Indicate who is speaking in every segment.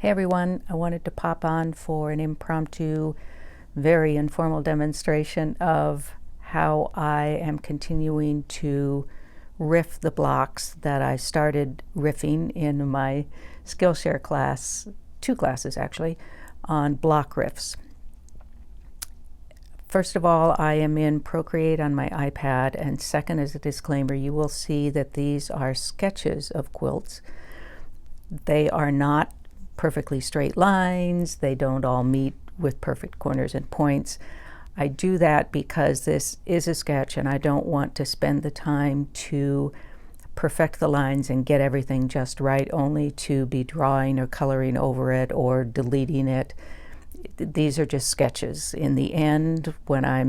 Speaker 1: Hey everyone, I wanted to pop on for an impromptu, very informal demonstration of how I am continuing to riff the blocks that I started riffing in my Skillshare class, 2 classes actually, on block riffs. First of all, I am in Procreate on my iPad, and second, as a disclaimer, you will see that these are sketches of quilts. They are not perfectly straight lines. They don't all meet with perfect corners and points. I do that because this is a sketch and I don't want to spend the time to perfect the lines and get everything just right, only to be drawing or coloring over it or deleting it. These are just sketches. In the end, when I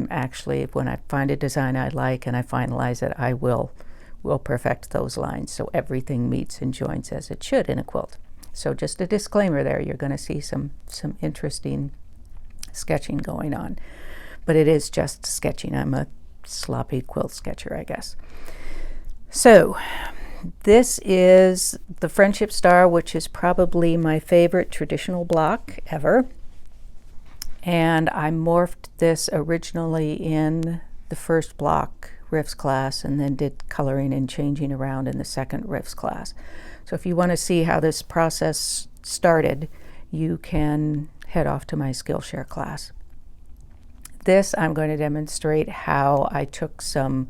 Speaker 1: find a design I like and I finalize it, I will perfect those lines so everything meets and joins as it should in a quilt. So just a disclaimer there, you're going to see some interesting sketching going on. But it is just sketching. I'm a sloppy quilt sketcher, I guess. So this is the Friendship Star, which is probably my favorite traditional block ever. And I morphed this originally in the first block riffs class and then did coloring and changing around in the second riffs class. So if you want to see how this process started, you can head off to my Skillshare class. This, I'm going to demonstrate how I took some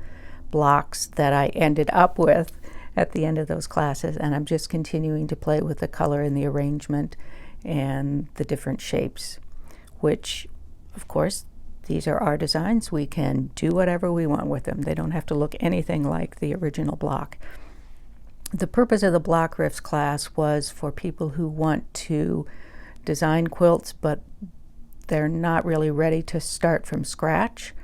Speaker 1: blocks that I ended up with at the end of those classes, and I'm just continuing to play with the color and the arrangement and the different shapes, which, of course, these are our designs. We can do whatever we want with them. They don't have to look anything like the original block. The purpose of the block riffs class was for people who want to design quilts, but they're not really ready to start from scratch.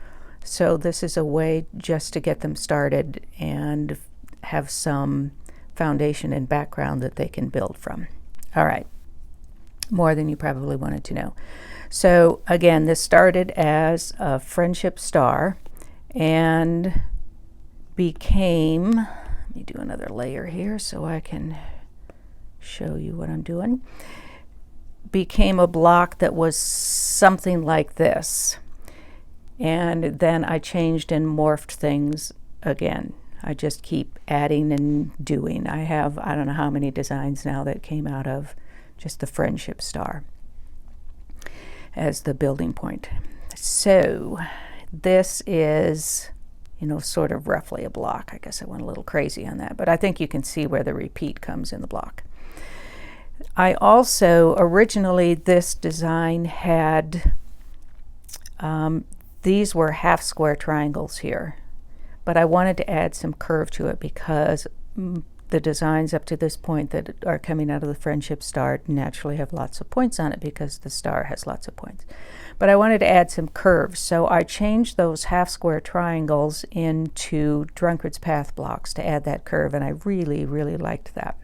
Speaker 1: So this is a way just to get them started and have some foundation and background that they can build from. All right, more than you probably wanted to know. So again, this started as a Friendship Star and became, let me do another layer here so I can show you what I'm doing, became a block that was something like this. And then I changed and morphed things again. I just keep adding and doing. I have, I don't know how many designs now that came out of just the Friendship Star as the building point. So this is, sort of roughly a block. I guess I went a little crazy on that, but I think you can see where the repeat comes in the block. I also, originally this design had, these were half square triangles here, but I wanted to add some curve to it because the designs up to this point that are coming out of the Friendship Star naturally have lots of points on it because the star has lots of points. But I wanted to add some curves, so I changed those half square triangles into Drunkard's Path blocks to add that curve, and I really, really liked that.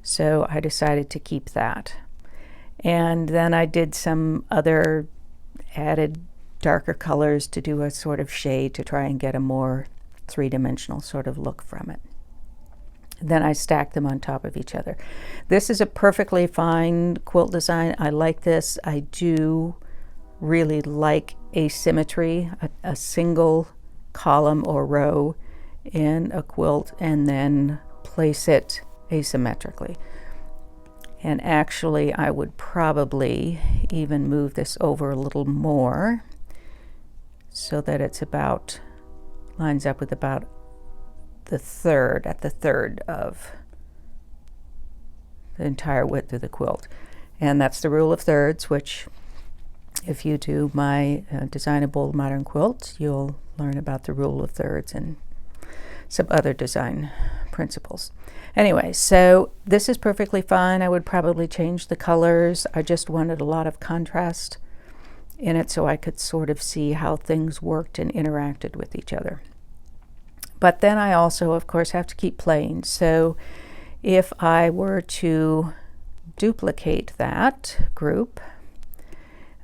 Speaker 1: So I decided to keep that. And then I did some other added darker colors to do a sort of shade to try and get a more three-dimensional sort of look from it. Then I stacked them on top of each other. This is a perfectly fine quilt design. I like this. I do really like asymmetry, a single column or row in a quilt and then place it asymmetrically. And actually I would probably even move this over a little more so that it's about, lines up with about the third of the entire width of the quilt. And that's the rule of thirds, which if you do my Design a Bold Modern Quilt, you'll learn about the rule of thirds and some other design principles. Anyway, so this is perfectly fine. I would probably change the colors. I just wanted a lot of contrast in it so I could sort of see how things worked and interacted with each other. But then I also, of course, have to keep playing. So if I were to duplicate that group,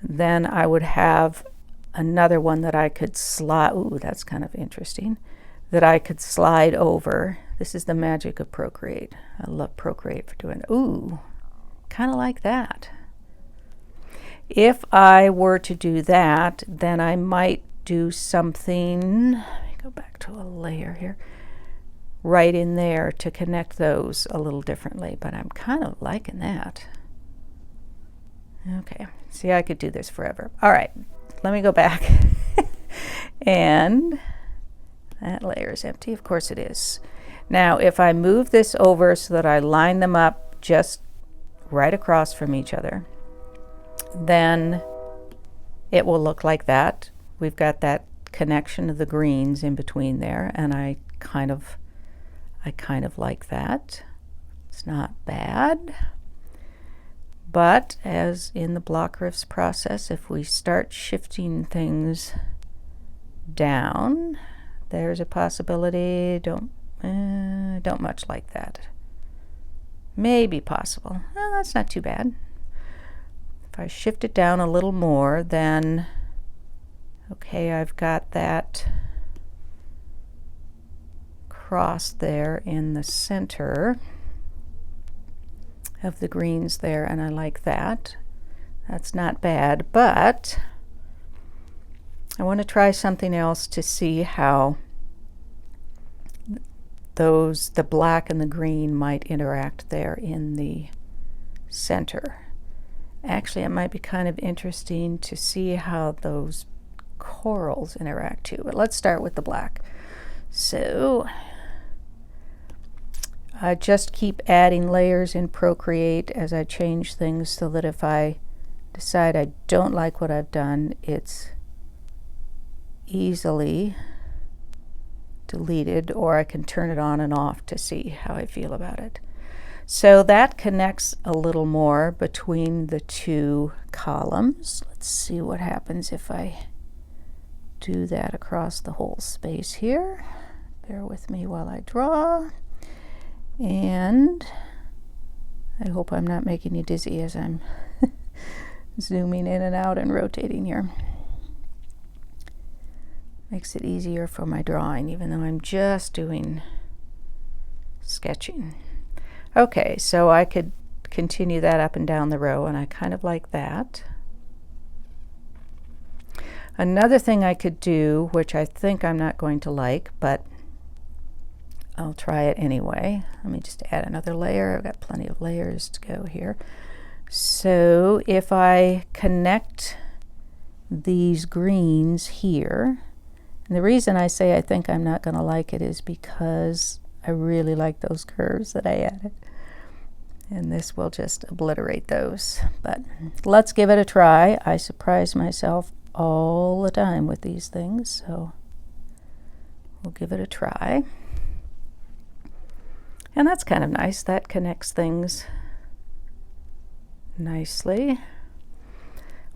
Speaker 1: then I would have another one that I could slide. Ooh, that's kind of interesting. That I could slide over. This is the magic of Procreate. I love Procreate for doing it. Ooh, kind of like that. If I were to do that, then I might do something, let me go back to a layer here, right in there to connect those a little differently, but I'm kind of liking that. Okay, see, I could do this forever. All right, let me go back. And that layer is empty, of course it is. Now, if I move this over so that I line them up just right across from each other, then it will look like that. We've got that connection of the greens in between there, and I kind of like that. It's not bad. But as in the block riffs process, if we start shifting things down, there's a possibility. Don't much like that. Maybe possible. Well, that's not too bad. If I shift it down a little more, then okay, I've got that cross there in the center of the greens there, and I like that. That's not bad, but I want to try something else to see how the black and the green might interact there in the center. Actually, it might be kind of interesting to see how those corals interact too. But let's start with the black. So I just keep adding layers in Procreate as I change things, so that if I decide I don't like what I've done, it's easily deleted, or I can turn it on and off to see how I feel about it. So that connects a little more between the two columns. Let's see what happens if I do that across the whole space here. Bear with me while I draw. And I hope I'm not making you dizzy as I'm zooming in and out and rotating here. Makes it easier for my drawing, even though I'm just doing sketching. Okay, so I could continue that up and down the row, and I kind of like that. Another thing I could do, which I think I'm not going to like, but I'll try it anyway. Let me just add another layer. I've got plenty of layers to go here. So if I connect these greens here, and the reason I say I think I'm not going to like it is because I really like those curves that I added. And this will just obliterate those. But let's give it a try. I surprise myself all the time with these things, so we'll give it a try. And that's kind of nice. That connects things nicely.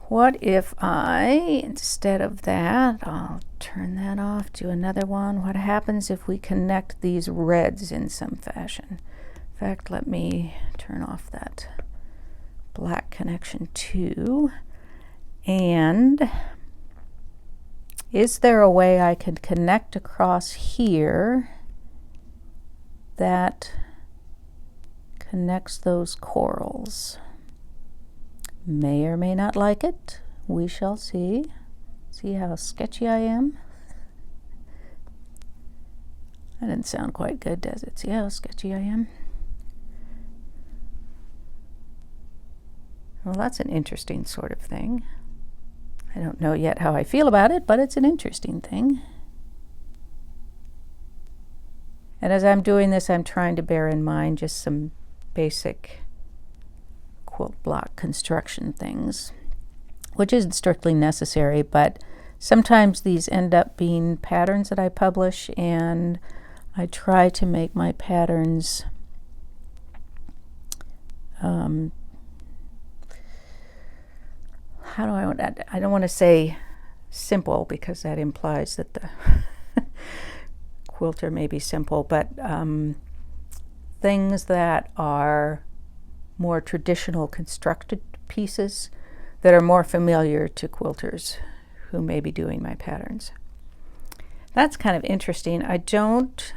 Speaker 1: What if I, instead of that, I'll turn that off, do another one. What happens if we connect these reds in some fashion? In fact, let me turn off that black connection too. And is there a way I could connect across here that connects those corals? May or may not like it. We shall see. See how sketchy I am? That didn't sound quite good, does it? See how sketchy I am? Well, that's an interesting sort of thing. I don't know yet how I feel about it, but it's an interesting thing. And as I'm doing this, I'm trying to bear in mind just some basic quilt block construction things, which isn't strictly necessary, but sometimes these end up being patterns that I publish, and I try to make my patterns I don't want to say simple, because that implies that the quilter may be simple, but things that are more traditional constructed pieces that are more familiar to quilters who may be doing my patterns. That's kind of interesting. I don't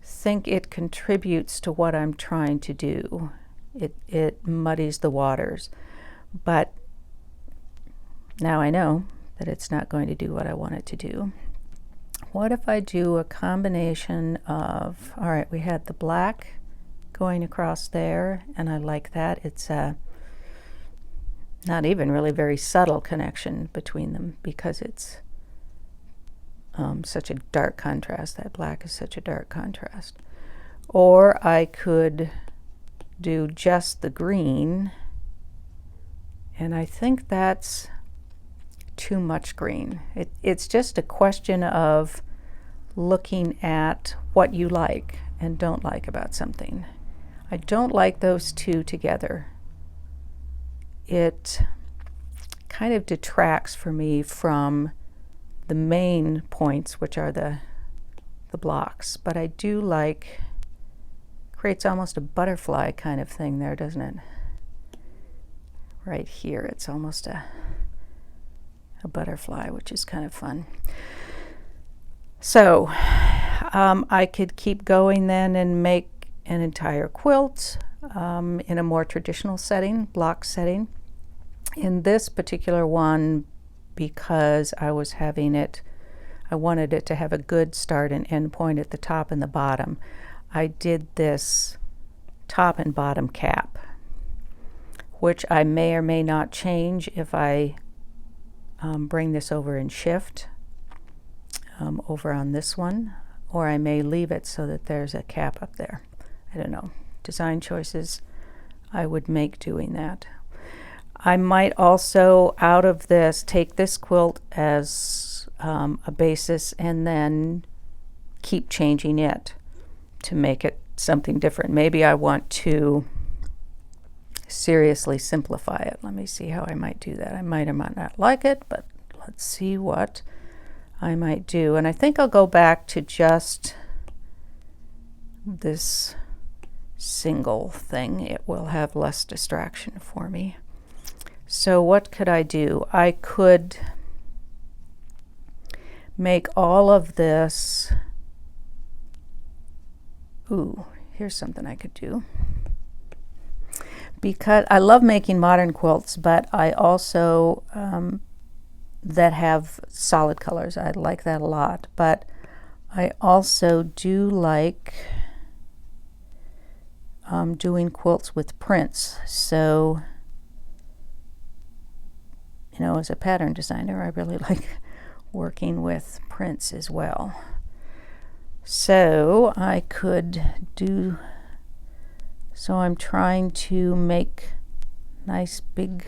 Speaker 1: think it contributes to what I'm trying to do It muddies the waters. But now I know that it's not going to do what I want it to do. What if I do a combination of, all right, we had the black going across there, and I like that. It's a not even really very subtle connection between them because it's such a dark contrast. That black is such a dark contrast. Or I could do just the green, and I think that's too much green. It's just a question of looking at what you like and don't like about something. I don't like those two together. It kind of detracts for me from the main points, which are the blocks, but I do like, creates almost a butterfly kind of thing there, doesn't it? Right here, it's almost a butterfly, which is kind of fun. So I could keep going then and make an entire quilt in a more traditional setting, block setting. In this particular one, because I was having it, I wanted it to have a good start and end point at the top and the bottom, I did this top and bottom cap, which I may or may not change if I bring this over and shift over on this one, or I may leave it so that there's a cap up there. I don't know. Design choices I would make doing that. I might also, out of this, take this quilt as a basis and then keep changing it to make it something different. Maybe I want to seriously simplify it. Let me see how I might do that. I might or might not like it, but let's see what I might do. And I think I'll go back to just this single thing. It will have less distraction for me. So what could I do? I could make all of this. Ooh, here's something I could do. Because I love making modern quilts, but I also that have solid colors. I like that a lot, but I also do like doing quilts with prints. So, you know, as a pattern designer, I really like working with prints as well. So I could do, so I'm trying to make nice big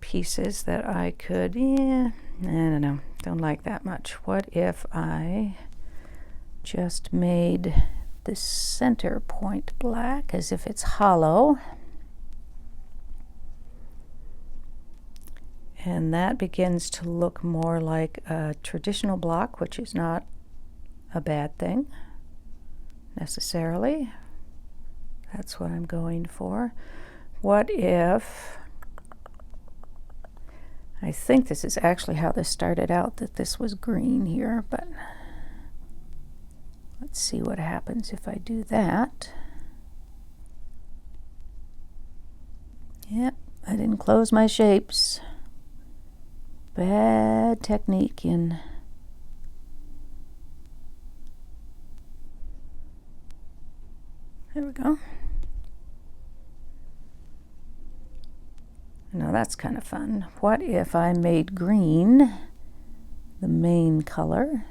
Speaker 1: pieces that I could, I don't know, don't like that much. What if I just made the center point black as if it's hollow? And that begins to look more like a traditional block, which is not a bad thing necessarily. That's what I'm going for. What if, I think this is actually how this started out, that this was green here, but let's see what happens if I do that. Yep, I didn't close my shapes. Bad technique in there we go. Now that's kind of fun. What if I made green the main color?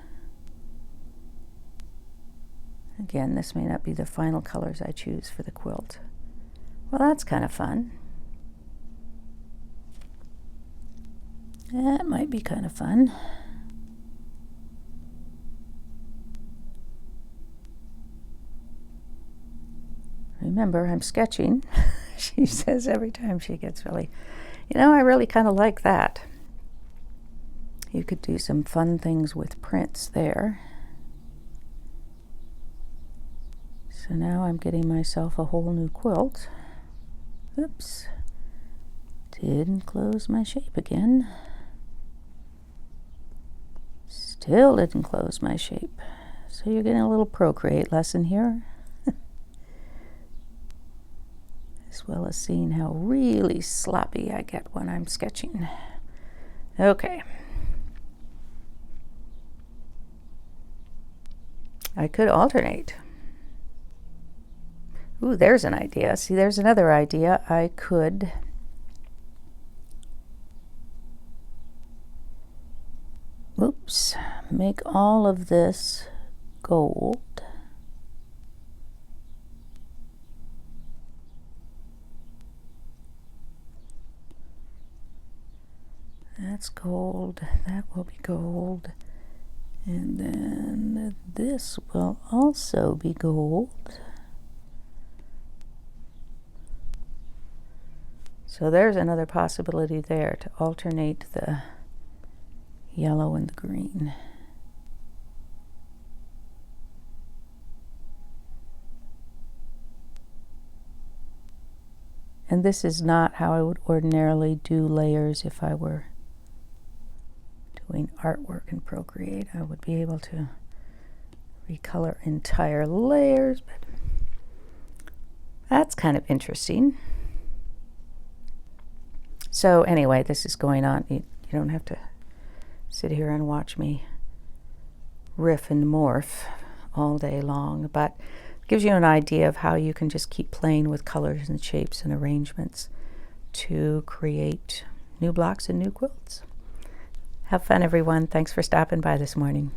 Speaker 1: Again, this may not be the final colors I choose for the quilt. Well, that's kind of fun. That might be kind of fun. Remember, I'm sketching. She says every time she gets really, you know, I really kind of like that. You could do some fun things with prints there. So now I'm getting myself a whole new quilt. Oops. Didn't close my shape again. Still didn't close my shape. So you're getting a little Procreate lesson here. as well as seeing how really sloppy I get when I'm sketching. Okay. I could alternate. Ooh, there's an idea. See, there's another idea. I could make all of this gold. That's gold. That will be gold. And then this will also be gold. So there's another possibility there, to alternate the yellow and the green. And this is not how I would ordinarily do layers if I were doing artwork in Procreate. I would be able to recolor entire layers, but that's kind of interesting. So anyway, this is going on. You don't have to sit here and watch me riff and morph all day long, but it gives you an idea of how you can just keep playing with colors and shapes and arrangements to create new blocks and new quilts. Have fun, everyone. Thanks for stopping by this morning.